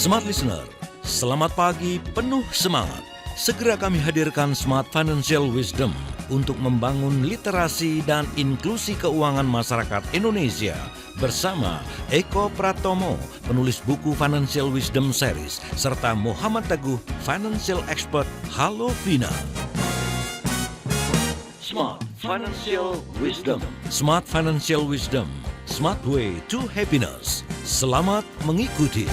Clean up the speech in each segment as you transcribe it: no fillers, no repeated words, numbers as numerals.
Smart Listener, selamat pagi penuh semangat. Segera kami hadirkan Smart Financial Wisdom untuk membangun literasi dan inklusi keuangan masyarakat Indonesia bersama Eko Pratomo, penulis buku Financial Wisdom Series, serta Muhammad Teguh, Financial Expert. Halo Vina. Smart Financial Wisdom. Smart Financial Wisdom. Smart Way to Happiness. Selamat mengikuti.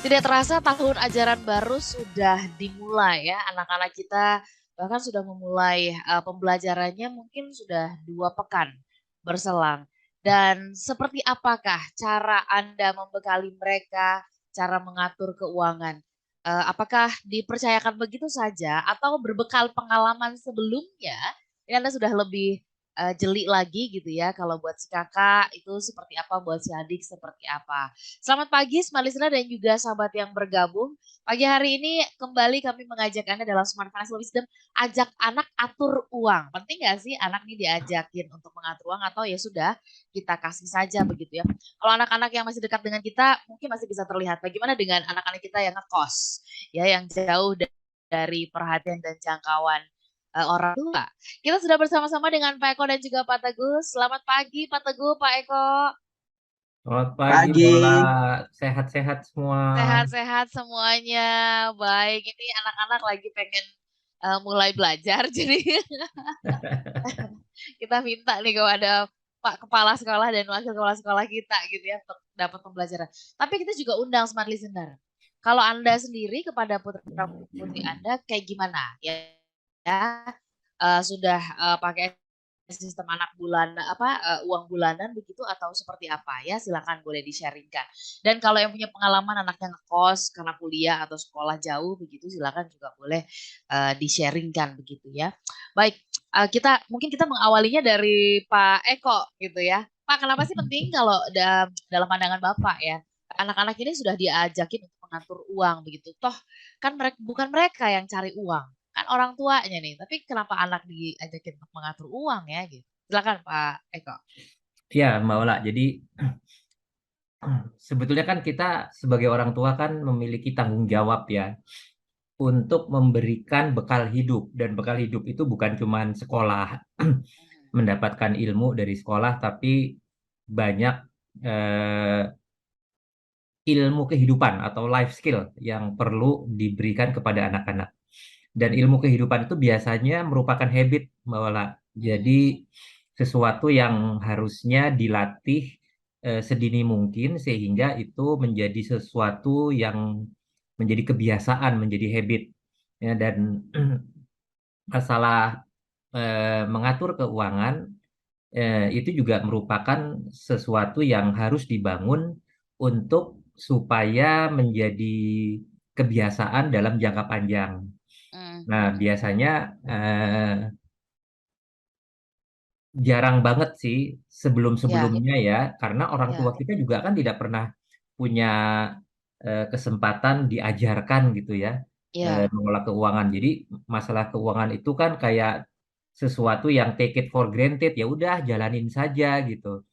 Tidak terasa tahun ajaran baru sudah dimulai ya. Anak-anak kita bahkan sudah memulai pembelajarannya mungkin sudah 2 pekan berselang. Dan seperti apakah cara Anda membekali mereka, cara mengatur keuangan? Apakah dipercayakan begitu saja atau berbekal pengalaman sebelumnya, ini Anda sudah lebih jeli lagi gitu ya, kalau buat si kakak itu seperti apa, buat si adik seperti apa. Selamat pagi Smart Listener dan juga sahabat yang bergabung. Pagi hari ini kembali kami mengajak Anda dalam Smart Financial Wisdom, ajak anak atur uang. Penting nggak sih anak ini diajakin untuk mengatur uang atau ya sudah kita kasih saja begitu ya. Kalau anak-anak yang masih dekat dengan kita mungkin masih bisa terlihat. Bagaimana dengan anak-anak kita yang ngekos, ya yang jauh dari perhatian dan jangkauan orang tua. Kita sudah bersama-sama dengan Pak Eko dan juga Pak Teguh. Selamat pagi Pak Teguh, Pak Eko. Selamat pagi, Pagi. Mola. Sehat-sehat semua. Sehat-sehat semuanya. Baik, ini anak-anak lagi pengen mulai belajar, jadi kita minta nih kepada Pak Kepala Sekolah dan Wakil Kepala Sekolah kita gitu ya untuk dapat pembelajaran. Tapi kita juga undang Smart Listener. Kalau Anda sendiri kepada putra putri Anda kayak gimana? Ya, sudah pakai sistem anak bulan uang bulanan begitu atau seperti apa ya, silakan boleh di-sharingkan. Dan kalau yang punya pengalaman anaknya ngekos karena kuliah atau sekolah jauh begitu, silakan juga boleh di-sharingkan begitu ya. Baik, kita mengawalinya dari Pak Eko gitu ya. Pak, kenapa sih penting kalau dalam pandangan Bapak ya, anak-anak ini sudah diajakin untuk mengatur uang begitu. Toh kan bukan mereka yang cari uang, kan orang tuanya nih, tapi kenapa anak diajakin untuk mengatur uang ya gitu. Silakan Pak Eko. Ya, Mbak Ola. Jadi sebetulnya kan kita sebagai orang tua kan memiliki tanggung jawab ya untuk memberikan bekal hidup. Dan bekal hidup itu bukan cuma sekolah, mendapatkan ilmu dari sekolah, tapi banyak ilmu kehidupan atau life skill yang perlu diberikan kepada anak-anak. Dan ilmu kehidupan itu biasanya merupakan habit, Mbak Ola. Jadi sesuatu yang harusnya dilatih sedini mungkin sehingga itu menjadi sesuatu yang menjadi kebiasaan, menjadi habit. Ya, dan masalah mengatur keuangan itu juga merupakan sesuatu yang harus dibangun untuk supaya menjadi kebiasaan dalam jangka panjang. Nah, biasanya jarang banget sih sebelum-sebelumnya ya, karena orang tua kita juga kan tidak pernah punya kesempatan diajarkan gitu ya, mengelola keuangan. Jadi masalah keuangan itu kan kayak sesuatu yang take it for granted, ya udah jalanin saja gitu.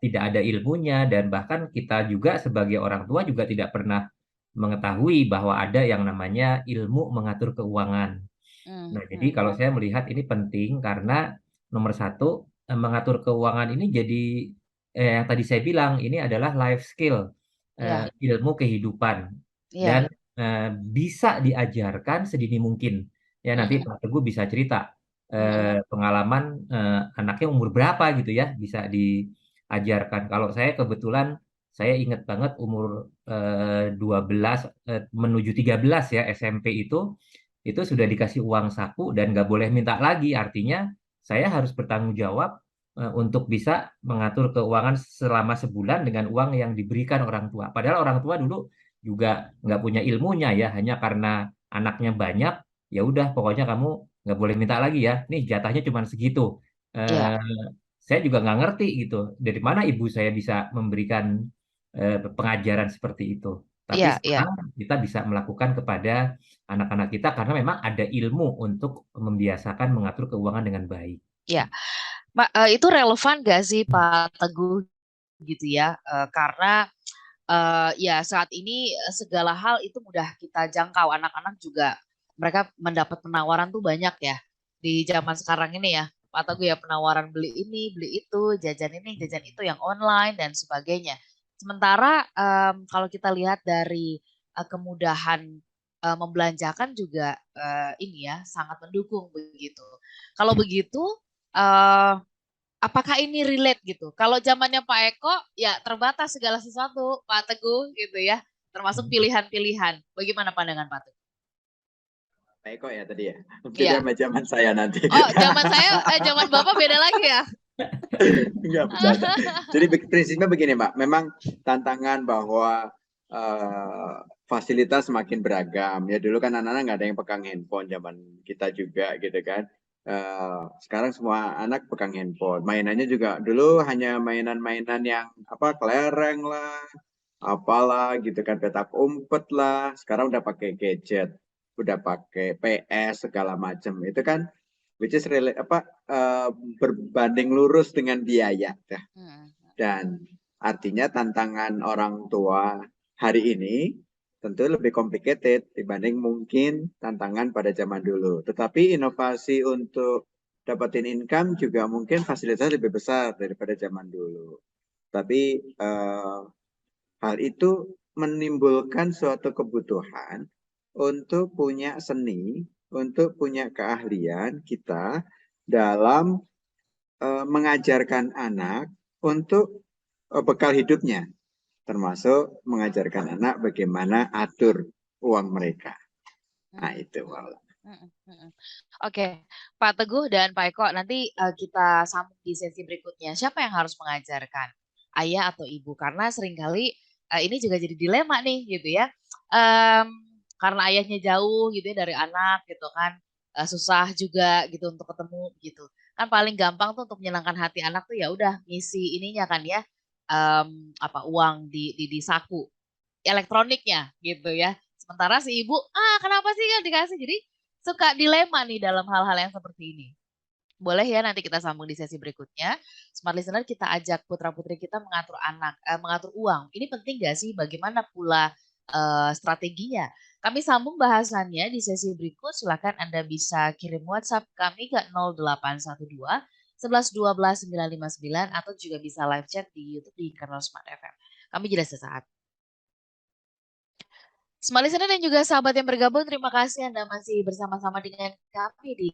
Tidak ada ilmunya dan bahkan kita juga sebagai orang tua juga tidak pernah mengetahui bahwa ada yang namanya ilmu mengatur keuangan. Nah, jadi kalau saya melihat ini penting karena nomor satu, mengatur keuangan ini jadi yang tadi saya bilang ini adalah life skill, ilmu kehidupan dan bisa diajarkan sedini mungkin. Ya nanti Pak Teguh bisa cerita pengalaman anaknya umur berapa gitu ya bisa diajarkan. Kalau saya kebetulan saya ingat banget umur 12 menuju 13 ya SMP itu sudah dikasih uang saku dan nggak boleh minta lagi. Artinya saya harus bertanggung jawab untuk bisa mengatur keuangan selama sebulan dengan uang yang diberikan orang tua. Padahal orang tua dulu juga nggak punya ilmunya ya, hanya karena anaknya banyak, ya udah pokoknya kamu nggak boleh minta lagi ya. Nih jatahnya cuma segitu. Saya juga nggak ngerti gitu. Dari mana ibu saya bisa memberikan pengajaran seperti itu. Tapi Iya, iya, sekarang kita bisa melakukan kepada anak-anak kita karena memang ada ilmu untuk membiasakan mengatur keuangan dengan baik. iya. Itu relevan gak sih Pak Teguh gitu ya? Karena ya saat ini segala hal itu mudah kita jangkau. Anak-anak juga mereka mendapat penawaran tuh banyak ya di zaman sekarang ini ya. Pak Teguh ya, penawaran beli ini, beli itu, jajan ini, jajan itu yang online dan sebagainya. Sementara kalau kita lihat dari kemudahan membelanjakan juga ini ya sangat mendukung begitu. Kalau begitu, eh, apakah ini relate gitu? Kalau zamannya Pak Eko, ya terbatas segala sesuatu, Pak Teguh gitu ya, termasuk pilihan-pilihan. Bagaimana pandangan Pak Teguh? Pak Eko ya tadi ya. Beda Iya. sama zaman saya nanti. Oh, zaman saya, zaman Bapak beda lagi ya? Enggak bercanda. Jadi prinsipnya begini, Mbak. Memang tantangan bahwa fasilitas semakin beragam. Ya dulu kan anak-anak nggak ada yang pegang handphone, zaman kita juga gitu kan. Sekarang semua anak pegang handphone. Mainannya juga dulu hanya mainan-mainan yang kelereng lah, apalah gitu kan, petak umpet lah. Sekarang udah pakai gadget, udah pakai PS segala macam. Itu kan which is berbanding lurus dengan biaya. Dan artinya tantangan orang tua hari ini tentu lebih complicated dibanding mungkin tantangan pada zaman dulu. Tetapi inovasi untuk dapetin income juga mungkin fasilitas lebih besar daripada zaman dulu. Tapi hal itu menimbulkan suatu kebutuhan untuk punya seni, untuk punya keahlian kita dalam mengajarkan anak untuk bekal hidupnya, termasuk mengajarkan anak bagaimana atur uang mereka. Nah itu malah. Oke, Pak Teguh dan Pak Eko, nanti kita sambung di sesi berikutnya. Siapa yang harus mengajarkan? Ayah atau ibu? Karena seringkali ini juga jadi dilema nih gitu ya. Karena ayahnya jauh gitu ya dari anak gitu kan. Susah juga gitu untuk ketemu gitu. Kan paling gampang tuh untuk menyenangkan hati anak tuh ya udah ngisi ininya kan ya. Uang di saku elektroniknya gitu ya. Sementara si ibu, kenapa sih kan dikasih? Jadi suka dilema nih dalam hal-hal yang seperti ini. Boleh ya nanti kita sambung di sesi berikutnya. Smart Listener, kita ajak putra-putri kita mengatur mengatur uang. Ini penting gak sih? Bagaimana pula strateginya? Kami sambung bahasannya di sesi berikut. Silakan Anda bisa kirim WhatsApp kami ke 0812 11 12 959 atau juga bisa live chat di YouTube di kanal Smart FM. Kami jeda sesaat. Smart Listener dan juga sahabat yang bergabung, terima kasih Anda masih bersama-sama dengan kami di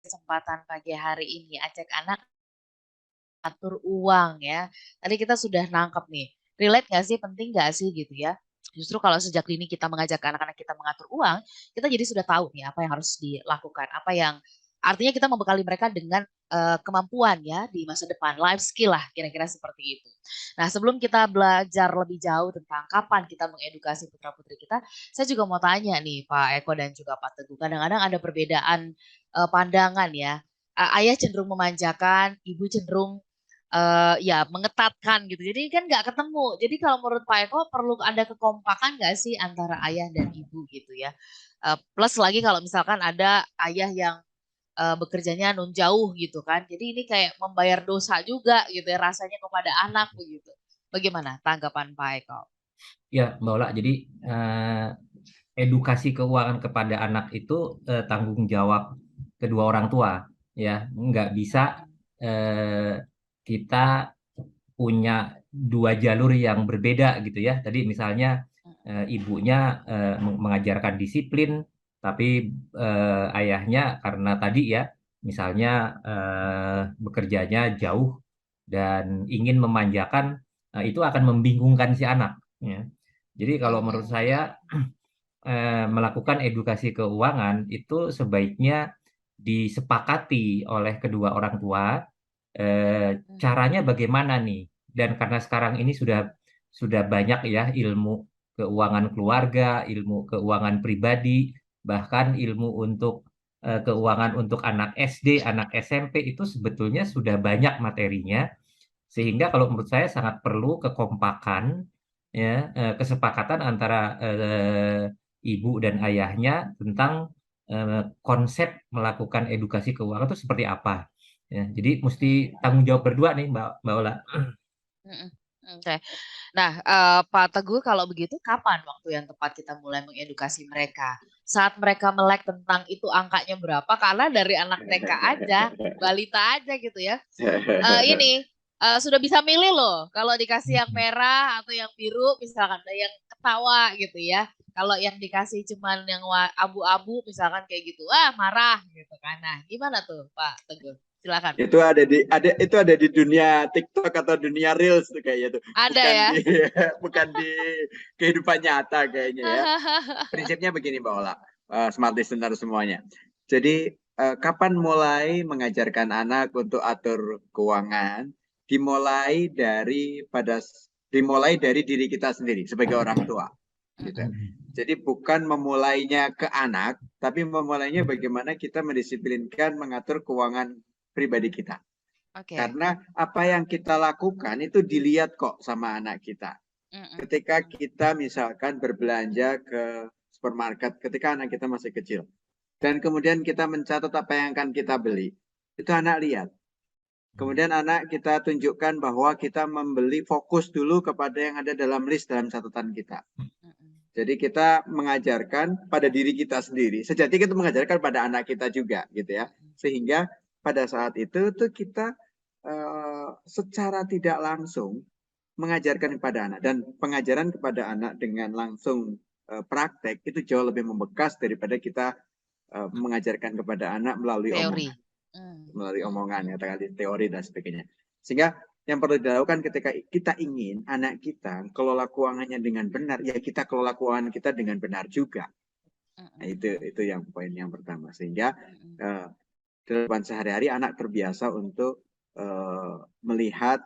kesempatan pagi hari ini. Ajak anak atur uang ya. Tadi kita sudah nangkep nih. Relate nggak sih? Penting nggak sih gitu ya? Justru kalau sejak dini kita mengajak anak-anak kita mengatur uang, kita jadi sudah tahu nih apa yang harus dilakukan, apa yang artinya kita membekali mereka dengan kemampuan ya di masa depan, life skill lah kira-kira seperti itu. Nah sebelum kita belajar lebih jauh tentang kapan kita mengedukasi putra-putri kita, saya juga mau tanya nih Pak Eko dan juga Pak Teguh, kadang-kadang ada perbedaan pandangan ya. Ayah cenderung memanjakan, ibu cenderung ya mengetatkan gitu. Jadi kan nggak ketemu. Jadi kalau menurut Pak Eko perlu ada kekompakan nggak sih antara ayah dan ibu gitu ya. Plus lagi kalau misalkan ada ayah yang bekerjanya nun jauh gitu kan. Jadi ini kayak membayar dosa juga gitu ya rasanya kepada anak begitu. Bagaimana tanggapan Pak Eko? Ya, Mbak Ola, jadi edukasi keuangan kepada anak itu tanggung jawab kedua orang tua, ya. Nggak bisa kita punya dua jalur yang berbeda gitu ya. Tadi misalnya ibunya mengajarkan disiplin, tapi ayahnya karena tadi ya, misalnya bekerjanya jauh dan ingin memanjakan, itu akan membingungkan si anak. Ya. Jadi kalau menurut saya melakukan edukasi keuangan itu sebaiknya disepakati oleh kedua orang tua. Caranya bagaimana nih? Dan karena sekarang ini sudah banyak ya ilmu keuangan keluarga, ilmu keuangan pribadi, bahkan ilmu untuk keuangan untuk anak SD, anak SMP itu sebetulnya sudah banyak materinya, sehingga kalau menurut saya sangat perlu kekompakan ya kesepakatan antara ibu dan ayahnya tentang konsep melakukan edukasi keuangan itu seperti apa. Ya, jadi mesti tanggung jawab berdua nih Mbak Ola. Oke. Nah, Pak Teguh kalau begitu kapan waktu yang tepat kita mulai mengedukasi mereka? Saat mereka melek tentang itu angkanya berapa? Karena dari anak TK aja, balita aja gitu ya. Ini sudah bisa milih loh. Kalau dikasih yang merah atau yang biru, misalkan ada yang ketawa gitu ya. Kalau yang dikasih cuman yang abu-abu, misalkan kayak gitu, marah gitu kan. Nah, gimana tuh Pak Teguh? Silakan. Itu ada di dunia TikTok atau dunia Reels tuh kayaknya tuh. Ada ya. Bukan di kehidupan nyata kayaknya ya. Prinsipnya begini Mbak Ola, smart listener semuanya. Jadi kapan mulai mengajarkan anak untuk atur keuangan? Dimulai dari diri kita sendiri sebagai orang tua. Gitu. Jadi bukan memulainya ke anak, tapi memulainya bagaimana kita mendisiplinkan mengatur keuangan pribadi kita. Karena apa yang kita lakukan itu dilihat kok sama anak kita. Ketika kita misalkan berbelanja ke supermarket, ketika anak kita masih kecil, dan kemudian kita mencatat apa yang akan kita beli, itu anak lihat. Kemudian anak kita tunjukkan bahwa kita membeli fokus dulu kepada yang ada dalam list dalam catatan kita. Jadi kita mengajarkan pada diri kita sendiri. Sejatinya kita mengajarkan pada anak kita juga, gitu ya. Sehingga pada saat itu tuh kita secara tidak langsung mengajarkan kepada anak, dan pengajaran kepada anak dengan langsung praktek itu jauh lebih membekas daripada kita mengajarkan kepada anak melalui teori. Melalui omongan, katakan teori dan sebagainya. Sehingga yang perlu dilakukan ketika kita ingin anak kita kelola keuangannya dengan benar, ya kita kelola keuangan kita dengan benar juga. Nah, itu yang poin yang pertama. Sehingga dalam sehari-hari anak terbiasa untuk melihat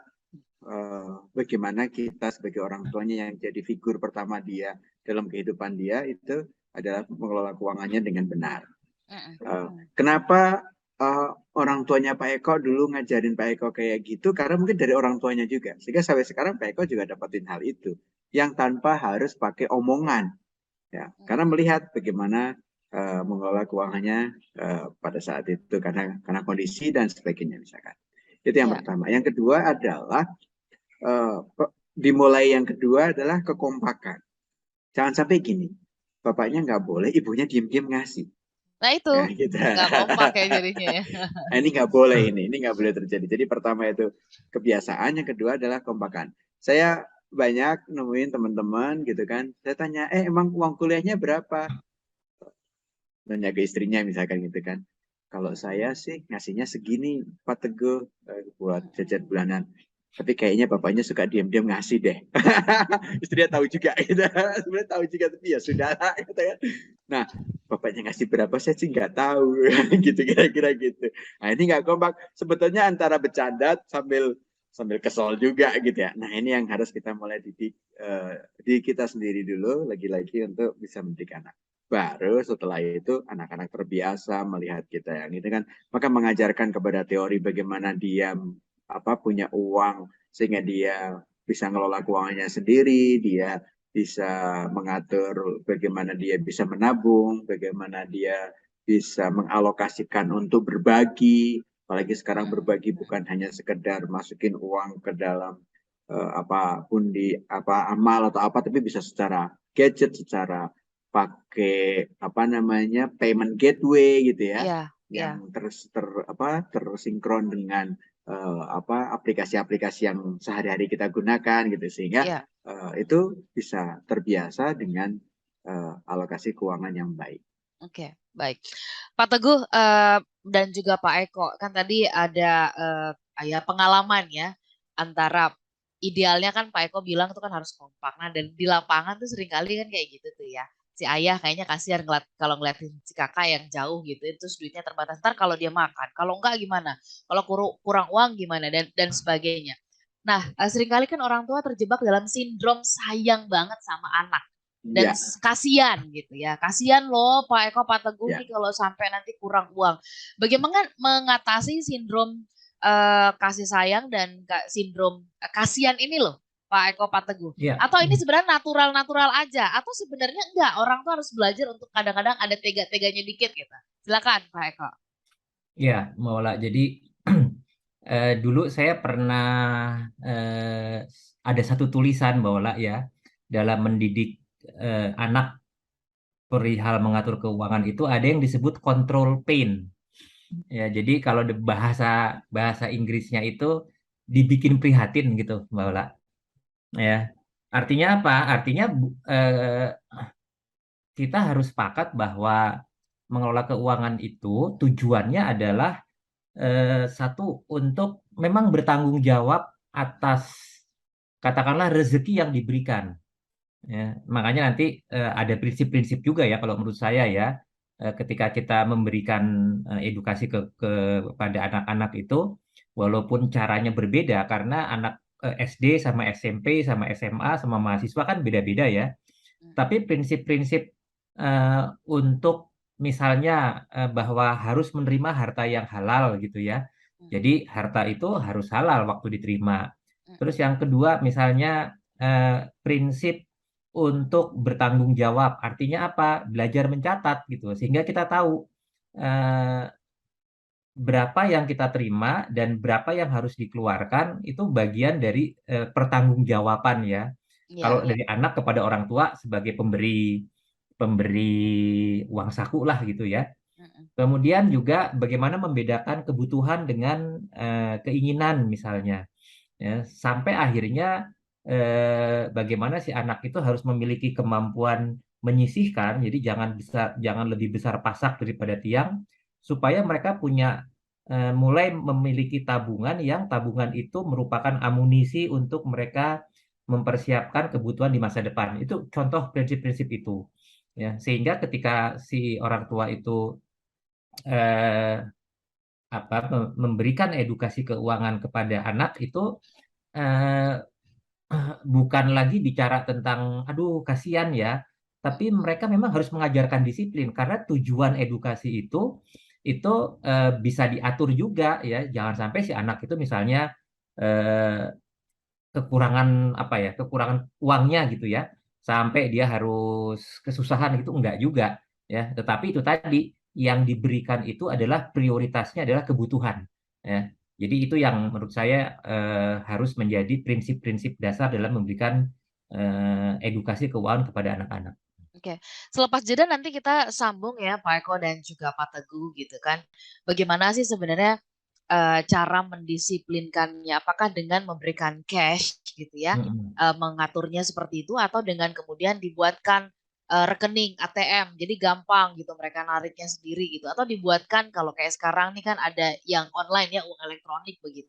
bagaimana kita sebagai orang tuanya yang jadi figur pertama dia dalam kehidupan dia itu adalah mengelola keuangannya dengan benar. Kenapa orang tuanya Pak Eko dulu ngajarin Pak Eko kayak gitu? Karena mungkin dari orang tuanya juga. Sehingga sampai sekarang Pak Eko juga dapatin hal itu. Yang tanpa harus pakai omongan. Ya, karena melihat bagaimana mengelola keuangannya pada saat itu. Karena kondisi dan sebagainya misalkan. Itu yang pertama. Yang kedua adalah dimulai yang kedua adalah kekompakan. Jangan sampai gini. Bapaknya nggak boleh, ibunya diam-diam ngasih. Nah itu, gitu. Nggak kompak ya jadinya ya. Nah, ini nggak boleh ini nggak boleh terjadi. Jadi pertama itu kebiasaan, yang kedua adalah kompakan. Saya banyak nemuin teman-teman gitu kan, saya tanya, emang uang kuliahnya berapa? Nanya ke istrinya misalkan gitu kan. Kalau saya sih ngasihnya segini, Pak Teguh, buat jajan bulanan. Tapi kayaknya bapaknya suka diam-diam ngasih deh. Istrinya tahu juga gitu. Sebenarnya tahu juga, tapi ya sudah gitu kan. Nah, bapaknya ngasih berapa saya sih nggak tahu. Gitu kira-kira gitu. Nah, ini nggak kompak. Sebetulnya antara bercanda sambil kesel juga gitu ya. Nah, ini yang harus kita mulai didik di kita sendiri dulu lagi-lagi untuk bisa mendidik anak. Baru setelah itu anak-anak terbiasa melihat kita yang itu kan, maka mengajarkan kepada teori bagaimana dia punya uang sehingga dia bisa ngelola keuangannya sendiri, dia bisa mengatur bagaimana dia bisa menabung, bagaimana dia bisa mengalokasikan untuk berbagi. Apalagi sekarang berbagi bukan hanya sekedar masukin uang ke dalam pundi amal atau apa, tapi bisa secara gadget, secara pakai payment gateway gitu ya, yang tersinkron dengan aplikasi-aplikasi yang sehari-hari kita gunakan gitu, sehingga itu bisa terbiasa dengan alokasi keuangan yang baik. Oke, baik. Pak Teguh dan juga Pak Eko, kan tadi ada pengalaman ya antara idealnya kan Pak Eko bilang itu kan harus kompak. Nah, dan di lapangan tuh seringkali kan kayak gitu tuh ya. Si ayah kayaknya kasihan kalau ngeliatin si kakak yang jauh gitu, terus duitnya terbatas. Ntar kalau dia makan, kalau enggak gimana? Kalau kurang uang gimana? Dan sebagainya. Nah, seringkali kan orang tua terjebak dalam sindrom sayang banget sama anak. Dan kasihan gitu ya. Kasihan loh Pak Eko, Pak Teguh nih kalau sampai nanti kurang uang. Bagaimana mengatasi sindrom kasih sayang dan sindrom kasihan ini loh Pak Eko, Pak Teguh? Ya. Atau ini sebenarnya natural-natural aja? Atau sebenarnya enggak, orang tuh harus belajar untuk kadang-kadang ada tega-teganya dikit gitu. Silakan Pak Eko. Ya, Maula. Jadi dulu saya pernah ada satu tulisan Maula ya, dalam mendidik anak perihal mengatur keuangan itu ada yang disebut control pain. Ya, jadi kalau bahasa Inggrisnya itu dibikin prihatin gitu, Mbak Ola. Ya, artinya apa? Artinya kita harus sepakat bahwa mengelola keuangan itu tujuannya adalah satu, untuk memang bertanggung jawab atas katakanlah rezeki yang diberikan. Ya, makanya nanti ada prinsip-prinsip juga ya kalau menurut saya ya, ketika kita memberikan edukasi kepada anak-anak itu, walaupun caranya berbeda karena anak SD sama SMP sama SMA sama mahasiswa kan beda-beda ya, tapi prinsip-prinsip untuk misalnya bahwa harus menerima harta yang halal gitu ya. Jadi harta itu harus halal waktu diterima. Terus yang kedua misalnya prinsip untuk bertanggung jawab. Artinya apa? Belajar mencatat gitu. Sehingga kita tahu berapa yang kita terima dan berapa yang harus dikeluarkan itu bagian dari pertanggungjawaban ya. Kalau dari anak kepada orang tua sebagai pemberi uang saku lah gitu ya. Kemudian juga bagaimana membedakan kebutuhan dengan keinginan misalnya. Ya, sampai akhirnya bagaimana si anak itu harus memiliki kemampuan menyisihkan, jadi jangan lebih besar pasak daripada tiang, supaya mereka mulai memiliki tabungan yang tabungan itu merupakan amunisi untuk mereka mempersiapkan kebutuhan di masa depan. Itu contoh prinsip-prinsip itu, ya, sehingga ketika si orang tua itu memberikan edukasi keuangan kepada anak itu bukan lagi bicara tentang aduh kasihan ya, tapi mereka memang harus mengajarkan disiplin karena tujuan edukasi itu bisa diatur juga ya, jangan sampai si anak itu misalnya kekurangan uangnya gitu ya, sampai dia harus kesusahan gitu, enggak juga ya, tetapi itu tadi yang diberikan itu adalah prioritasnya adalah kebutuhan ya. Jadi itu yang menurut saya harus menjadi prinsip-prinsip dasar dalam memberikan edukasi keuangan kepada anak-anak. Oke, selepas jeda nanti kita sambung ya Pak Eko dan juga Pak Teguh gitu kan. Bagaimana sih sebenarnya cara mendisiplinkannya? Apakah dengan memberikan cash gitu ya, mengaturnya seperti itu, atau dengan kemudian dibuatkan rekening ATM, jadi gampang gitu mereka nariknya sendiri gitu, atau dibuatkan kalau kayak sekarang nih kan ada yang online ya, uang elektronik begitu.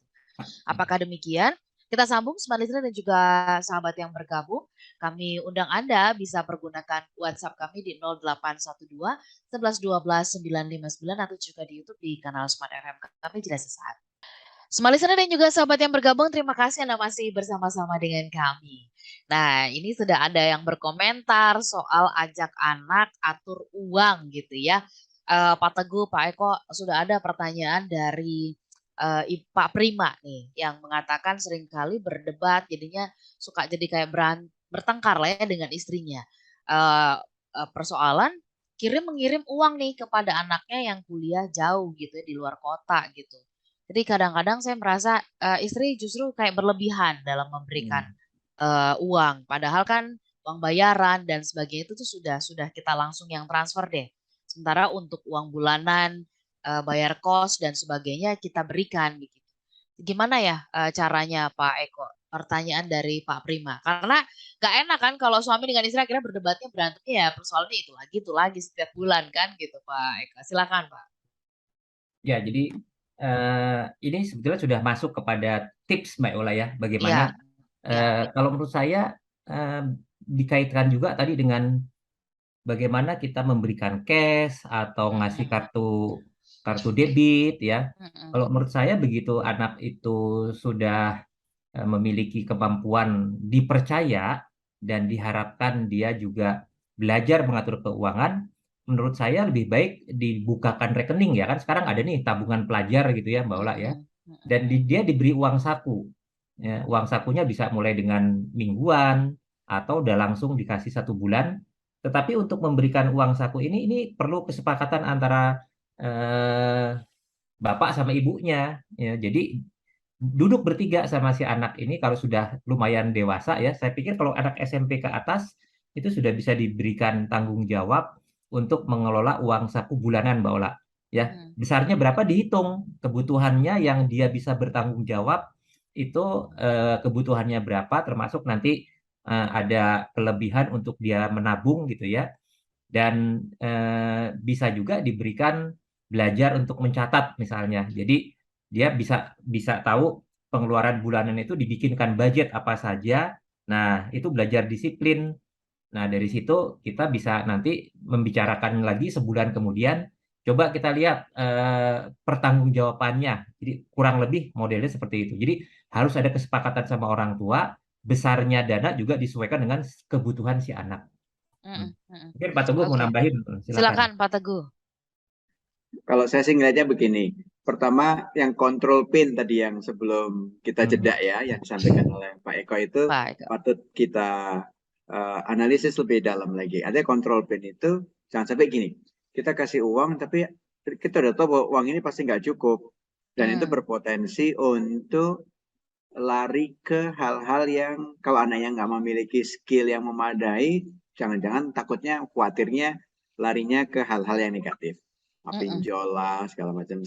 Apakah demikian? Kita sambung Smart Listener dan juga sahabat yang bergabung. Kami undang Anda bisa pergunakan WhatsApp kami di 0812 11 12 959 atau juga di YouTube di kanal Smart FM kami jeda sesaat. Smart Listener dan juga sahabat yang bergabung, terima kasih Anda masih bersama-sama dengan kami. Nah, ini sudah ada yang berkomentar soal ajak anak atur uang gitu ya. Pak Teguh, Pak Eko, sudah ada pertanyaan dari Pak Prima nih yang mengatakan seringkali berdebat jadinya suka jadi kayak bertengkar lah ya dengan istrinya. Persoalan mengirim uang nih kepada anaknya yang kuliah jauh gitu ya, di luar kota gitu. Jadi kadang-kadang saya merasa istri justru kayak berlebihan dalam memberikan uang, padahal kan uang bayaran dan sebagainya itu tuh sudah kita langsung yang transfer deh. Sementara untuk uang bulanan, bayar kos dan sebagainya kita berikan gitu. Gimana ya caranya Pak Eko? Pertanyaan dari Pak Prima. Karena gak enak kan kalau suami dengan istri akhirnya berantemnya ya persoalannya itu lagi setiap bulan kan gitu Pak Eko. Silakan Pak. Ya, jadi ini sebetulnya sudah masuk kepada tips Mbak Ola ya, bagaimana kalau menurut saya dikaitkan juga tadi dengan bagaimana kita memberikan cash atau ngasih kartu debit ya. Kalau menurut saya begitu anak itu sudah memiliki kemampuan dipercaya dan diharapkan dia juga belajar mengatur keuangan, menurut saya lebih baik dibukakan rekening ya, kan sekarang ada nih tabungan pelajar gitu ya Mbak Ola ya, dan dia diberi uang saku. Ya, uang sakunya bisa mulai dengan mingguan atau udah langsung dikasih 1 bulan. Tetapi untuk memberikan uang saku ini perlu kesepakatan antara bapak sama ibunya. Ya, jadi duduk bertiga sama si anak ini kalau sudah lumayan dewasa ya. Saya pikir kalau anak SMP ke atas itu sudah bisa diberikan tanggung jawab untuk mengelola uang saku bulanan, Mbak Ola. Ya, besarnya berapa dihitung, kebutuhannya yang dia bisa bertanggung jawab itu kebutuhannya berapa, termasuk nanti ada kelebihan untuk dia menabung gitu ya. Dan bisa juga diberikan belajar untuk mencatat misalnya. Jadi dia bisa bisa tahu pengeluaran bulanan itu dibikinkan budget apa saja. Nah, itu belajar disiplin. Nah, dari situ kita bisa nanti membicarakan lagi sebulan kemudian. Coba kita lihat pertanggungjawabannya. Jadi kurang lebih modelnya seperti itu. Jadi harus ada kesepakatan sama orang tua, besarnya dana juga disesuaikan dengan kebutuhan si anak. Mungkin Pak Teguh mau nambahin, silakan Pak Teguh. Kalau saya sih ngelihatnya begini. Pertama, yang control pin tadi yang sebelum kita jeda ya, yang disampaikan oleh Pak Eko itu patut kita analisis lebih dalam lagi. Ada control pin itu, jangan sampai gini, kita kasih uang tapi kita udah tahu bahwa uang ini pasti nggak cukup. Dan itu berpotensi untuk lari ke hal-hal yang kalau anaknya nggak memiliki skill yang memadai, jangan-jangan takutnya, khawatirnya larinya ke hal-hal yang negatif. Pinjol lah, segala macam.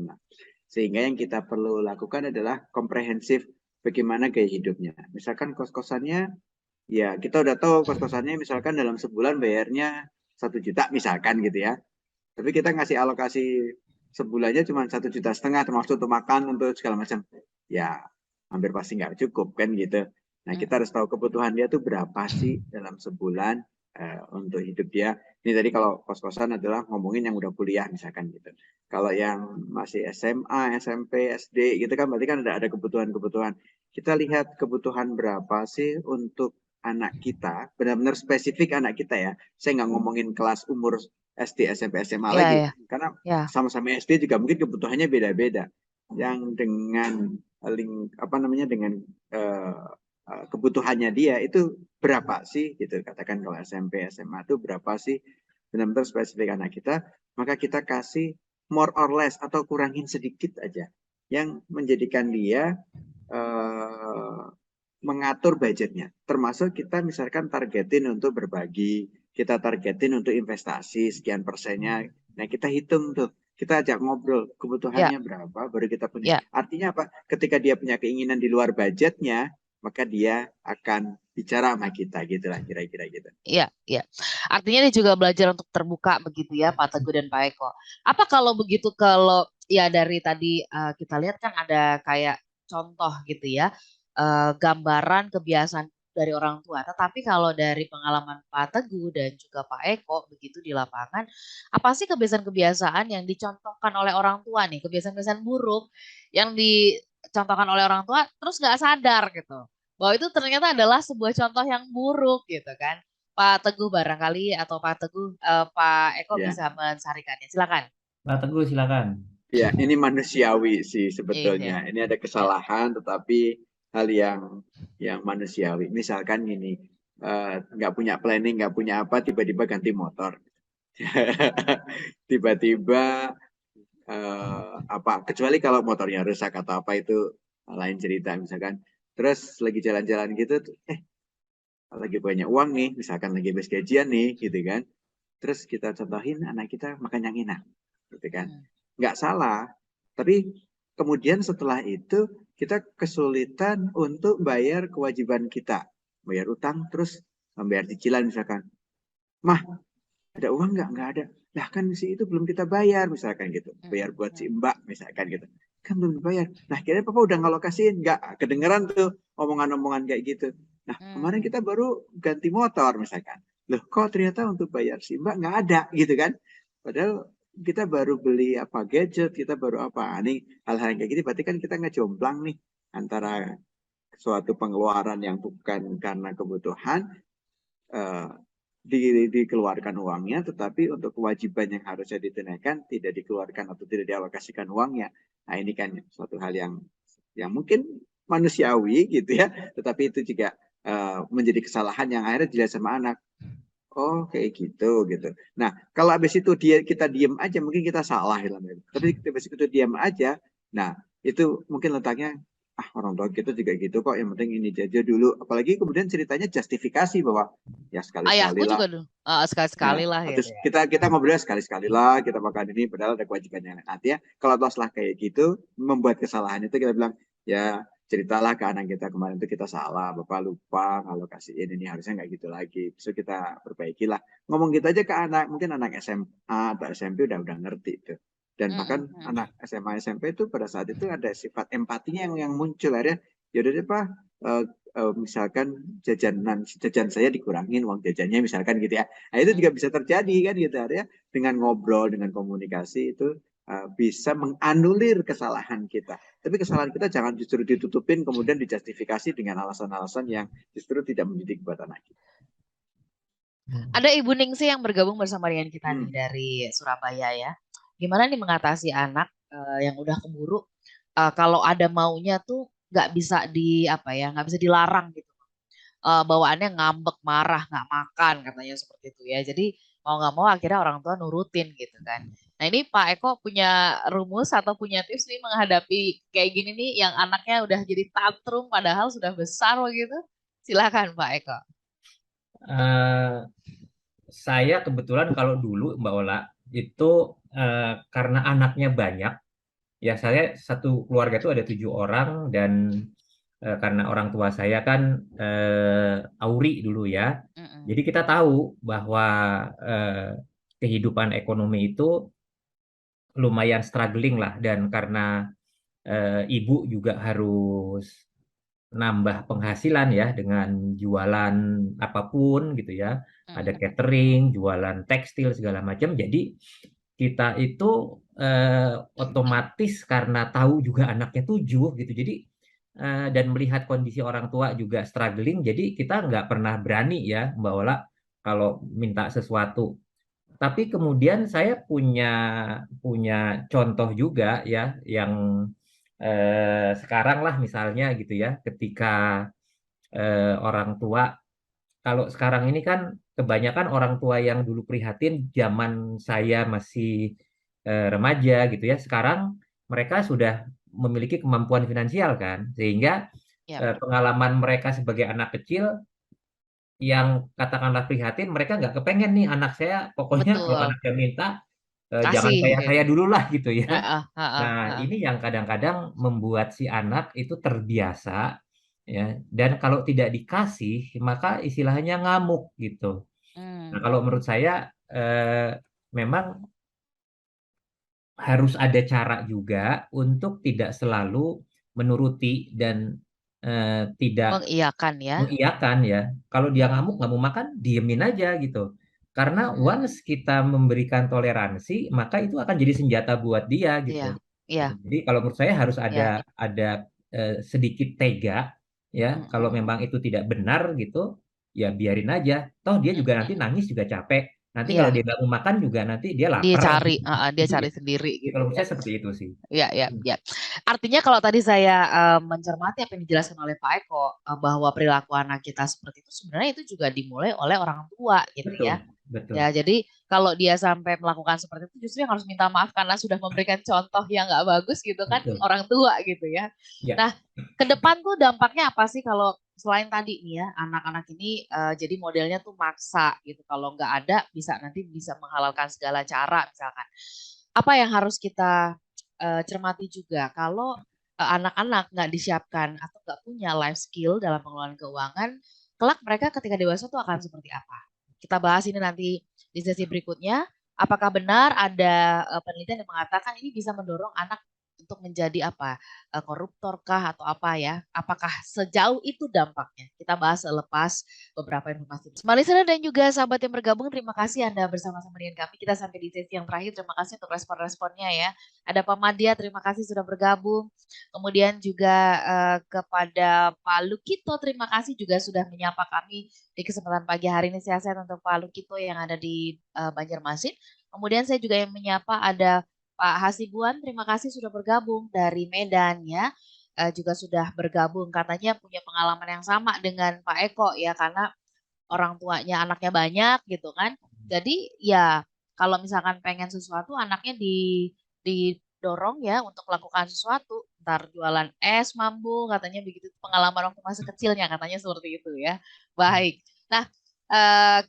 Nah, sehingga yang kita perlu lakukan adalah komprehensif bagaimana gaya hidupnya. Misalkan kos-kosannya, ya kita udah tahu kos-kosannya misalkan dalam sebulan bayarnya 1 juta misalkan gitu ya. Tapi kita ngasih alokasi sebulannya cuma 1,5 juta termasuk untuk makan, untuk segala macam. Ya hampir pasti nggak cukup kan gitu. Nah kita harus tahu kebutuhan dia tuh berapa sih dalam sebulan untuk hidup dia. Ini tadi kalau kos-kosan adalah ngomongin yang udah kuliah misalkan gitu. Kalau yang masih SMA, SMP, SD gitu kan berarti kan ada kebutuhan-kebutuhan. Kita lihat kebutuhan berapa sih untuk anak kita, benar-benar spesifik anak kita ya. Saya nggak ngomongin kelas umur SD, SMP, SMA lagi. Karena sama-sama SD juga mungkin kebutuhannya beda-beda. Yang dengan dengan kebutuhannya dia itu berapa sih gitu, katakan kalau SMP SMA itu berapa sih benar-benar spesifik anak kita, maka kita kasih more or less atau kurangin sedikit aja yang menjadikan dia mengatur budgetnya, termasuk kita misalkan targetin untuk berbagi, kita targetin untuk investasi sekian persennya. Nah kita hitung tuh, kita ajak ngobrol kebutuhannya berapa, baru kita punya. Artinya apa? Ketika dia punya keinginan di luar budgetnya, maka dia akan bicara sama kita, gitulah kira-kira gitu. Iya. Artinya dia juga belajar untuk terbuka begitu ya, Pak Teguh dan Pak Eko. Apa kalau begitu, kalau ya dari tadi kita lihat kan ada kayak contoh gitu ya, gambaran kebiasaan dari orang tua. Tetapi kalau dari pengalaman Pak Teguh dan juga Pak Eko begitu di lapangan, apa sih kebiasaan-kebiasaan yang dicontohkan oleh orang tua nih, kebiasaan-kebiasaan buruk yang dicontohkan oleh orang tua terus nggak sadar gitu, bahwa itu ternyata adalah sebuah contoh yang buruk gitu kan. Pak Teguh barangkali atau Pak Teguh, Pak Eko bisa mensarikannya. Silakan. Pak Teguh silakan. Ya, ini manusiawi sih sebetulnya. Ini ada kesalahan, tetapi hal yang manusiawi. Misalkan gini, nggak punya planning, nggak punya apa, tiba-tiba ganti motor. Tiba-tiba kecuali kalau motornya rusak atau apa itu lain cerita misalkan. Terus lagi jalan-jalan gitu, lagi banyak uang nih, misalkan lagi habis gajian nih, gitu kan. Terus kita contohin anak kita makan yang enak, gitu kan. Nggak salah, tapi kemudian setelah itu kita kesulitan untuk bayar kewajiban kita, bayar utang, terus membayar cicilan misalkan. Mah, ada uang nggak? Nggak ada. Lah kan si itu belum kita bayar misalkan gitu, bayar buat si Mbak misalkan gitu, kan belum dibayar. Nah kira-kira Papa udah ngalokasiin, nggak kedengeran tuh omongan-omongan kayak gitu. Nah kemarin kita baru ganti motor misalkan, loh kok ternyata untuk bayar si Mbak nggak ada gitu kan, padahal kita baru beli gadget, kita baru nih hal-hal kayak gini berarti kan kita ngejomplang nih antara suatu pengeluaran yang bukan karena kebutuhan dikeluarkan uangnya, tetapi untuk kewajiban yang harusnya ditunaikan tidak dikeluarkan atau tidak dialokasikan uangnya. Nah ini kan suatu hal yang mungkin manusiawi gitu ya, tetapi itu juga menjadi kesalahan yang akhirnya dilihat sama anak. Oh kayak gitu gitu. Nah kalau habis itu kita diem aja mungkin kita salah Hilman. Tapi habis itu diem aja, nah itu mungkin letaknya orang tua kita juga gitu kok. Yang penting ini aja dulu. Apalagi kemudian ceritanya justifikasi bahwa ya Ayahku sekali-sekali lah. juga sekali-sekali Nah, lah terus gitu ya. kita ngobrol sekali-sekali lah kita makan ini padahal ada kewajiban yang lain. Artinya kalau setelah kayak gitu membuat kesalahan itu kita bilang ya ceritalah ke anak kita kemarin itu kita salah, Bapak lupa kalau kasihin ini harusnya nggak gitu lagi. Besok kita perbaikilah. Ngomong gitu aja ke anak, mungkin anak SMA atau SMP udah ngerti itu. Dan bahkan anak SMA SMP itu pada saat itu ada sifat empatinya yang muncul akhirnya yaudah deh Pak, misalkan jajan saya dikurangin uang jajannya misalkan gitu ya. Nah, itu juga bisa terjadi kan gitu ya. Dengan ngobrol, dengan komunikasi itu bisa menganulir kesalahan kita. Tapi kesalahan kita jangan justru ditutupin kemudian dijustifikasi dengan alasan-alasan yang justru tidak mendidik buat anak kita. Ada Ibu Ningsih yang bergabung bersama dengan kita nih dari Surabaya ya. Gimana nih mengatasi anak yang udah keburu kalau ada maunya tuh nggak bisa nggak bisa dilarang gitu. Bawaannya ngambek, marah, nggak makan katanya seperti itu ya. Jadi mau nggak mau akhirnya orang tua nurutin gitu kan. Nah ini Pak Eko punya rumus atau punya tips nih menghadapi kayak gini nih yang anaknya udah jadi tantrum padahal sudah besar begitu. Silakan Pak Eko. Saya kebetulan kalau dulu Mbak Ola itu karena anaknya banyak, ya saya satu keluarga itu ada 7 orang dan karena orang tua saya kan Auri dulu ya, jadi kita tahu bahwa kehidupan ekonomi itu lumayan struggling lah dan karena ibu juga harus nambah penghasilan ya dengan jualan apapun gitu ya, ada catering, jualan tekstil segala macam. Jadi kita itu otomatis karena tahu juga anaknya 7 gitu. Jadi dan melihat kondisi orang tua juga struggling, jadi kita nggak pernah berani ya Mbak Ola kalau minta sesuatu. Tapi kemudian saya punya contoh juga ya yang sekarang lah misalnya gitu ya, ketika orang tua, kalau sekarang ini kan kebanyakan orang tua yang dulu prihatin zaman saya masih remaja gitu ya, sekarang mereka sudah memiliki kemampuan finansial kan, sehingga pengalaman mereka sebagai anak kecil yang katakanlah prihatin, mereka nggak kepengen nih anak saya, pokoknya kalau anaknya minta jangan kayak saya dulu lah gitu ya. Nah ini yang kadang-kadang membuat si anak itu terbiasa ya, dan kalau tidak dikasih maka istilahnya ngamuk gitu. Nah kalau menurut saya memang harus ada cara juga untuk tidak selalu menuruti dan tidak mengiyakan ya. Kalau dia ngamuk nggak mau makan, diemin aja gitu. Karena once kita memberikan toleransi, maka itu akan jadi senjata buat dia gitu. Jadi kalau menurut saya harus ada sedikit tega ya. Kalau memang itu tidak benar gitu, ya biarin aja. Toh dia juga nanti nangis juga capek. Nanti kalau dia nggak mau makan juga nanti dia lapar. Dia cari sendiri gitu. Kalau saya seperti itu sih. Ya. Artinya kalau tadi saya mencermati apa yang dijelaskan oleh Pak Eko bahwa perilaku anak kita seperti itu sebenarnya itu juga dimulai oleh orang tua gitu ya. Betul. Ya, jadi kalau dia sampai melakukan seperti itu justru yang harus minta maaf karena sudah memberikan contoh yang nggak bagus gitu kan orang tua gitu ya. Nah, ke depan tuh dampaknya apa sih kalau selain tadi nih ya anak-anak ini jadi modelnya tuh maksa gitu. Kalau nggak ada nanti bisa menghalalkan segala cara misalkan. Apa yang harus kita cermati juga kalau anak-anak nggak disiapkan atau nggak punya life skill dalam pengelolaan keuangan, kelak mereka ketika dewasa tuh akan seperti apa? Kita bahas ini nanti di sesi berikutnya. Apakah benar ada penelitian yang mengatakan ini bisa mendorong anak untuk menjadi koruptor kah atau apa ya? Apakah sejauh itu dampaknya? Kita bahas selepas beberapa informasi. Malisera dan juga sahabat yang bergabung, terima kasih Anda bersama-sama dengan kami. Kita sampai di sesi yang terakhir. Terima kasih untuk respon-responnya ya. Ada Pak Madia, terima kasih sudah bergabung. Kemudian juga kepada Pak Lukito, terima kasih juga sudah menyapa kami di kesempatan pagi hari ini. Sehat-sehat untuk Pak Lukito yang ada di Banjarmasin. Kemudian saya juga yang menyapa ada Pak Hasibuan, terima kasih sudah bergabung dari Medan ya. juga sudah bergabung, katanya punya pengalaman yang sama dengan Pak Eko ya, karena orang tuanya anaknya banyak gitu kan. Jadi ya kalau misalkan pengen sesuatu anaknya didorong ya untuk melakukan sesuatu, ntar jualan es mambu katanya begitu, pengalaman waktu masa kecilnya katanya seperti itu ya. Baik. Nah,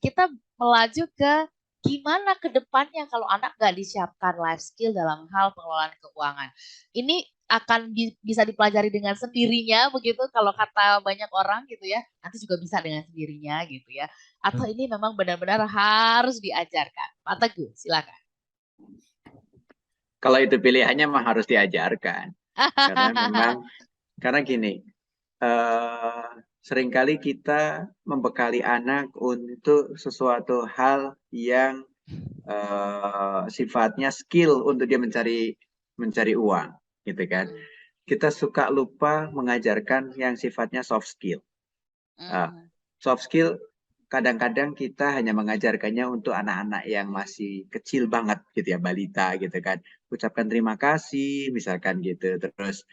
kita melaju ke gimana ke depannya kalau anak nggak disiapkan life skill dalam hal pengelolaan keuangan. Ini akan bisa dipelajari dengan sendirinya begitu kalau kata banyak orang gitu ya. Nanti juga bisa dengan sendirinya gitu ya. Atau ini memang benar-benar harus diajarkan. Pak Teguh, silakan. Kalau itu pilihannya memang harus diajarkan. Karena gini, seringkali kita membekali anak untuk sesuatu hal yang sifatnya skill untuk dia mencari uang, gitu kan. Kita suka lupa mengajarkan yang sifatnya soft skill. Soft skill kadang-kadang kita hanya mengajarkannya untuk anak-anak yang masih kecil banget gitu ya, balita gitu kan. Ucapkan terima kasih misalkan gitu, terus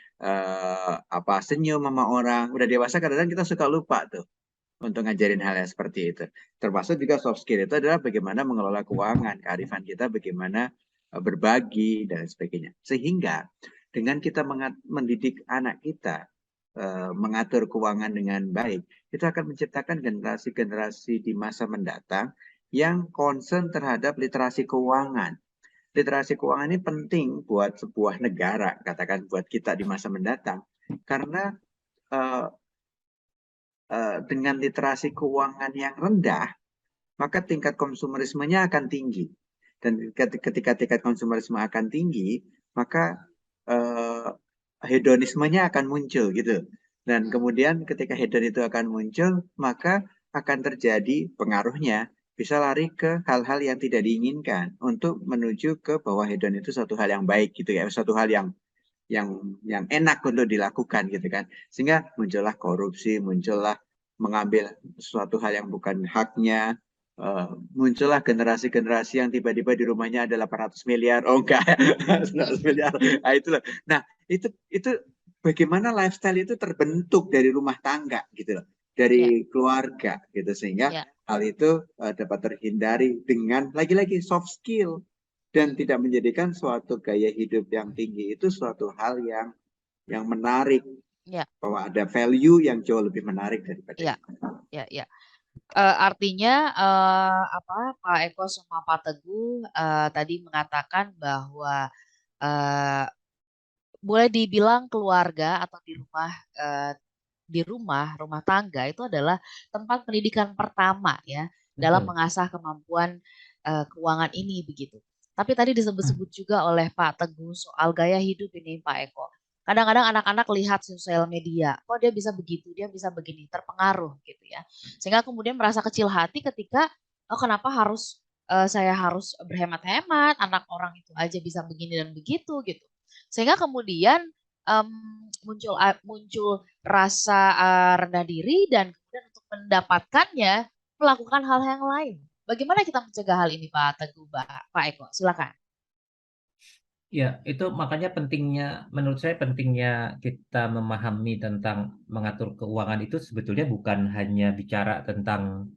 senyum sama orang. Udah dewasa kadang-kadang kita suka lupa tuh untuk ngajarin hal yang seperti itu. Termasuk juga soft skill itu adalah bagaimana mengelola keuangan, kearifan kita bagaimana berbagi dan sebagainya. Sehingga dengan kita mendidik anak kita mengatur keuangan dengan baik, itu akan menciptakan generasi-generasi di masa mendatang yang concern terhadap literasi keuangan. Literasi keuangan ini penting buat sebuah negara, katakan buat kita di masa mendatang, karena dengan literasi keuangan yang rendah, maka tingkat konsumerismenya akan tinggi. Dan ketika tingkat konsumerisme akan tinggi, maka hedonismenya akan muncul gitu. Dan kemudian ketika hedon itu akan muncul, maka akan terjadi pengaruhnya bisa lari ke hal-hal yang tidak diinginkan untuk menuju ke bahwa hedon itu suatu hal yang baik gitu ya, suatu hal yang enak untuk dilakukan gitu kan. Sehingga muncullah korupsi, muncullah mengambil sesuatu hal yang bukan haknya, muncullah generasi-generasi yang tiba-tiba di rumahnya ada 800 miliar. Oh enggak, 100 miliar. Nah, itulah. Nah, itu bagaimana lifestyle itu terbentuk dari rumah tangga gitu loh, dari keluarga gitu, sehingga hal itu dapat terhindari dengan lagi-lagi soft skill dan tidak menjadikan suatu gaya hidup yang tinggi itu suatu hal yang menarik, bahwa ada value yang jauh lebih menarik daripada itu. Artinya Pak Eko sama Pak Teguh tadi mengatakan bahwa boleh dibilang keluarga atau di rumah tangga itu adalah tempat pendidikan pertama ya dalam mengasah kemampuan keuangan ini begitu. Tapi tadi disebut-sebut juga oleh Pak Teguh soal gaya hidup ini Pak Eko. Kadang-kadang anak-anak lihat sosial media, kok dia bisa begitu, dia bisa begini, terpengaruh gitu ya. Sehingga kemudian merasa kecil hati ketika, oh kenapa saya harus berhemat-hemat, anak orang itu aja bisa begini dan begitu gitu. Sehingga kemudian muncul rasa rendah diri dan kemudian untuk mendapatkannya melakukan hal yang lain. Bagaimana kita mencegah hal ini Pak Teguh, Pak Eko? Silakan. Ya, itu makanya menurut saya pentingnya kita memahami tentang mengatur keuangan itu sebetulnya bukan hanya bicara tentang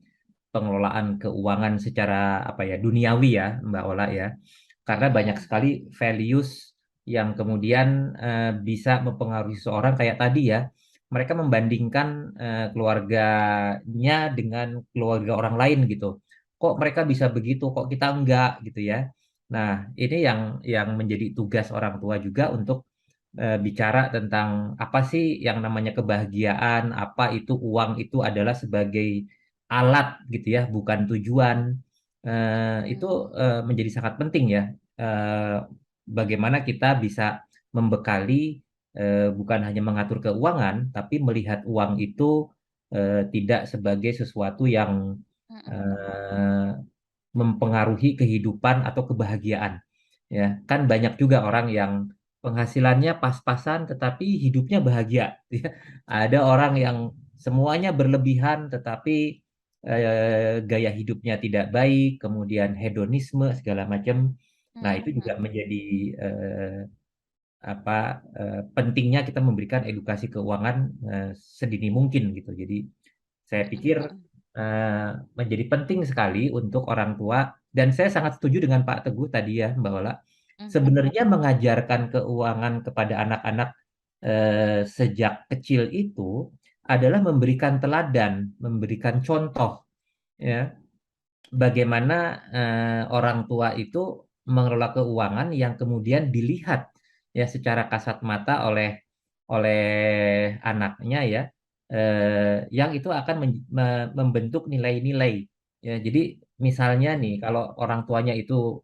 pengelolaan keuangan secara duniawi ya, Mbak Ola ya. Karena banyak sekali values yang kemudian bisa mempengaruhi seorang kayak tadi ya. Mereka membandingkan keluarganya dengan keluarga orang lain gitu. Kok mereka bisa begitu, kok kita enggak gitu ya. Nah, ini yang menjadi tugas orang tua juga untuk bicara tentang apa sih yang namanya kebahagiaan, apa itu uang itu adalah sebagai alat gitu ya, bukan tujuan. Itu menjadi sangat penting ya. Bagaimana kita bisa membekali bukan hanya mengatur keuangan, tapi melihat uang itu tidak sebagai sesuatu yang mempengaruhi kehidupan atau kebahagiaan. Ya, kan banyak juga orang yang penghasilannya pas-pasan tetapi hidupnya bahagia. Ya. Ada orang yang semuanya berlebihan tetapi gaya hidupnya tidak baik, kemudian hedonisme segala macam. Nah, itu juga menjadi pentingnya kita memberikan edukasi keuangan sedini mungkin gitu. Jadi saya pikir menjadi penting sekali untuk orang tua, dan saya sangat setuju dengan Pak Teguh tadi ya Mbak Ola. Sebenarnya mengajarkan keuangan kepada anak-anak sejak kecil itu adalah memberikan teladan, memberikan contoh ya, bagaimana orang tua itu mengelola keuangan yang kemudian dilihat ya secara kasat mata oleh anaknya ya, yang itu akan membentuk nilai-nilai ya. Jadi misalnya nih kalau orang tuanya itu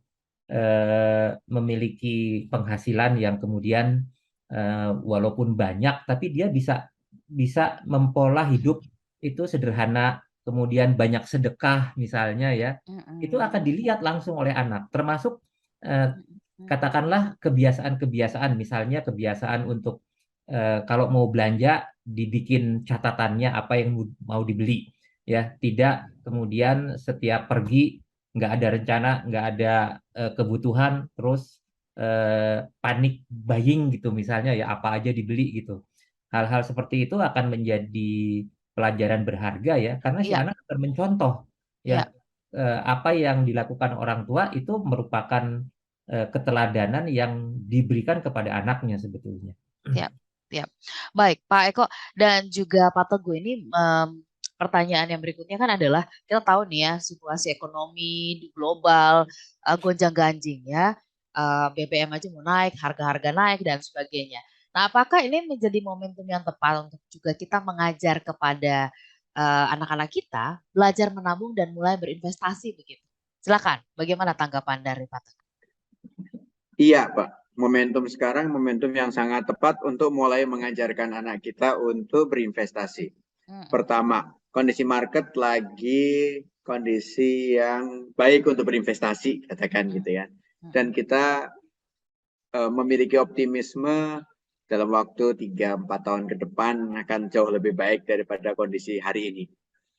memiliki penghasilan yang kemudian walaupun banyak tapi dia bisa mempola hidup itu sederhana, kemudian banyak sedekah misalnya ya, itu akan dilihat langsung oleh anak, termasuk katakanlah kebiasaan-kebiasaan, misalnya kebiasaan untuk kalau mau belanja dibikin catatannya apa yang mau dibeli ya, tidak kemudian setiap pergi nggak ada rencana, nggak ada kebutuhan, terus panik buying gitu misalnya ya, apa aja dibeli gitu. Hal-hal seperti itu akan menjadi pelajaran berharga ya, karena si anak akan mencontoh ya, apa yang dilakukan orang tua itu merupakan keteladanan yang diberikan kepada anaknya sebetulnya. Ya, baik Pak Eko dan juga Pak Teguh, ini pertanyaan yang berikutnya kan adalah, kita tahu nih ya situasi ekonomi di global gonjang-ganjing ya, BBM aja mau naik, harga-harga naik dan sebagainya. Nah, apakah ini menjadi momentum yang tepat untuk juga kita mengajar kepada anak-anak kita belajar menabung dan mulai berinvestasi begitu? Silakan, bagaimana tanggapan dari Pak Teguh? Iya, Pak. Momentum sekarang momentum yang sangat tepat untuk mulai mengajarkan anak kita untuk berinvestasi. Pertama, kondisi market lagi kondisi yang baik untuk berinvestasi, katakan gitu ya. Dan kita memiliki optimisme dalam waktu 3-4 tahun ke depan akan jauh lebih baik daripada kondisi hari ini.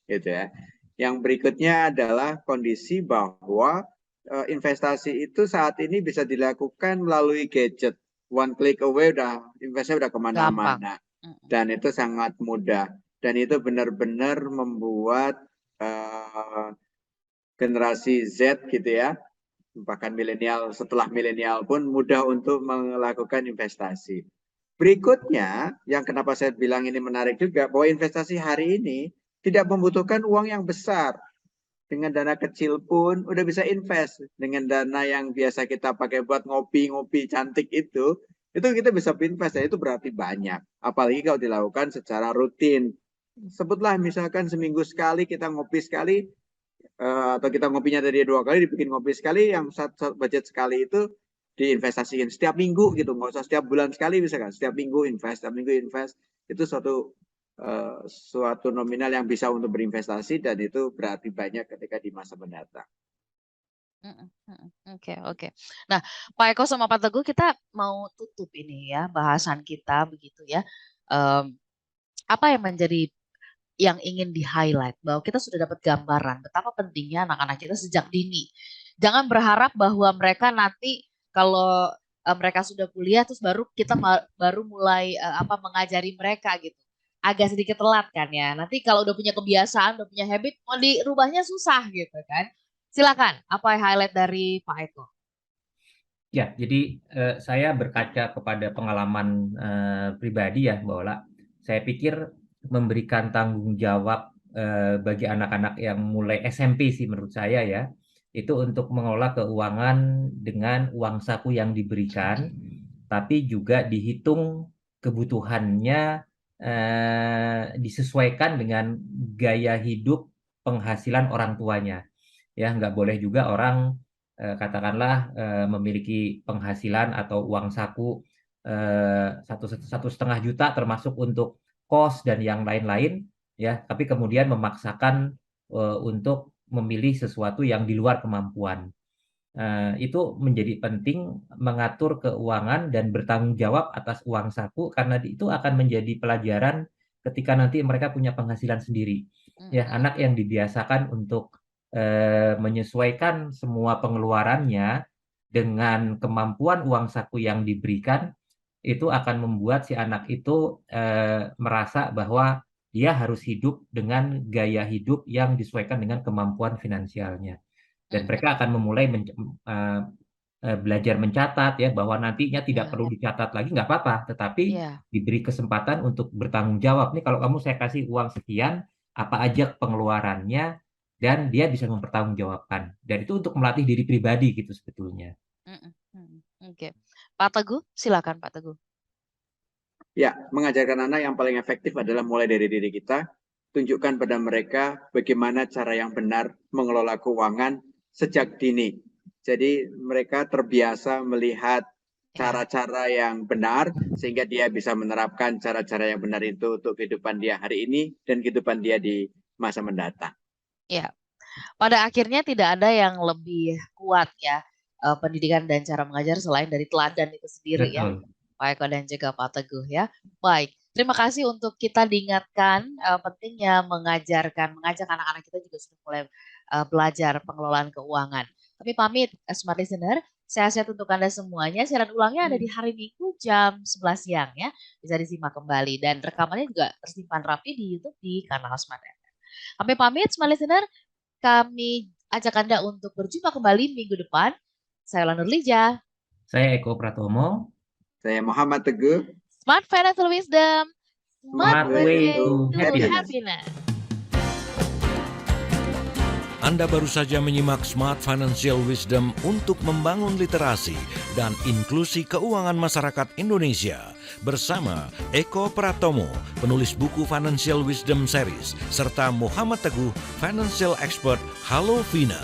Gitu ya. Yang berikutnya adalah kondisi bahwa investasi itu saat ini bisa dilakukan melalui gadget. One click away investasi udah kemana-mana. Dan itu sangat mudah. Dan itu benar-benar membuat generasi Z gitu ya, bahkan milenial, setelah milenial pun mudah untuk melakukan investasi. Berikutnya, yang kenapa saya bilang ini menarik juga, bahwa investasi hari ini tidak membutuhkan uang yang besar. Dengan dana kecil pun udah bisa invest. Dengan dana yang biasa kita pakai buat ngopi-ngopi cantik itu kita bisa invest, dan itu berarti banyak. Apalagi kalau dilakukan secara rutin. Sebutlah misalkan seminggu sekali kita ngopi sekali, atau kita ngopinya dari 2 kali, dibikin ngopi sekali, yang budget sekali itu diinvestasikan setiap minggu gitu, nggak usah setiap bulan sekali, misalkan setiap minggu invest, itu suatu nominal yang bisa untuk berinvestasi, dan itu berarti banyak ketika di masa mendatang. Oke. Nah, Pak Eko sama Pak Teguh, kita mau tutup ini ya bahasan kita begitu ya. Apa yang menjadi yang ingin di-highlight, bahwa kita sudah dapat gambaran betapa pentingnya anak-anak kita sejak dini. Jangan berharap bahwa mereka nanti kalau mereka sudah kuliah terus baru kita baru mulai mengajari mereka gitu. Agak sedikit telat kan ya. Nanti kalau udah punya kebiasaan, udah punya habit, mau dirubahnya susah gitu kan. Silakan, apa highlight dari Pak Eko? Ya, jadi saya berkaca kepada pengalaman pribadi ya, Mbak Ola. Saya pikir memberikan tanggung jawab bagi anak-anak yang mulai SMP sih menurut saya ya, itu untuk mengelola keuangan dengan uang saku yang diberikan, tapi juga dihitung kebutuhannya, disesuaikan dengan gaya hidup penghasilan orang tuanya. Ya, nggak boleh juga orang katakanlah memiliki penghasilan atau uang saku 1,5 juta termasuk untuk kos dan yang lain-lain ya, tapi kemudian memaksakan untuk memilih sesuatu yang di luar kemampuan. Itu menjadi penting mengatur keuangan dan bertanggung jawab atas uang saku, karena itu akan menjadi pelajaran ketika nanti mereka punya penghasilan sendiri. Ya, anak yang dibiasakan untuk menyesuaikan semua pengeluarannya dengan kemampuan uang saku yang diberikan, itu akan membuat si anak itu merasa bahwa dia harus hidup dengan gaya hidup yang disesuaikan dengan kemampuan finansialnya. Dan mereka akan memulai belajar mencatat ya, bahwa nantinya tidak perlu dicatat lagi, nggak apa-apa, tetapi diberi kesempatan untuk bertanggung jawab. Nih kalau kamu saya kasih uang sekian, apa aja pengeluarannya, dan dia bisa mempertanggungjawabkan. Dan itu untuk melatih diri pribadi gitu sebetulnya. Oke. Pak Teguh, silakan Pak Teguh. Ya, mengajarkan anak yang paling efektif adalah mulai dari diri kita. Tunjukkan pada mereka bagaimana cara yang benar mengelola keuangan sejak dini. Jadi mereka terbiasa melihat cara-cara yang benar sehingga dia bisa menerapkan cara-cara yang benar itu untuk kehidupan dia hari ini dan kehidupan dia di masa mendatang. Ya, pada akhirnya tidak ada yang lebih kuat ya pendidikan dan cara mengajar selain dari teladan itu sendiri. Betul. Ya. Pak Eko dan juga Pak Teguh ya. Baik, terima kasih untuk kita diingatkan pentingnya mengajak anak-anak kita juga sudah mulai belajar pengelolaan keuangan. Kami pamit, Smart Listener. Sehat-sehat untuk Anda semuanya. Siaran ulangnya ada di hari Minggu jam 11 siang ya. Bisa disimak kembali. Dan rekamannya juga tersimpan rapi di YouTube di kanal Smart FM. Kami pamit, Smart Listener. Kami ajak Anda untuk berjumpa kembali minggu depan. Saya Ola Nurlija. Saya Eko Pratomo. Saya Muhammad Teguh. Smart Financial Wisdom. Smart way to happiness. Anda baru saja menyimak Smart Financial Wisdom untuk membangun literasi dan inklusi keuangan masyarakat Indonesia bersama Eko Pratomo, penulis buku Financial Wisdom Series, serta Muhammad Teguh, Financial Expert Halo Vina.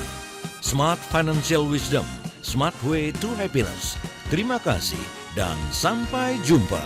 Smart Financial Wisdom, Smart Way to Happiness. Terima kasih dan sampai jumpa.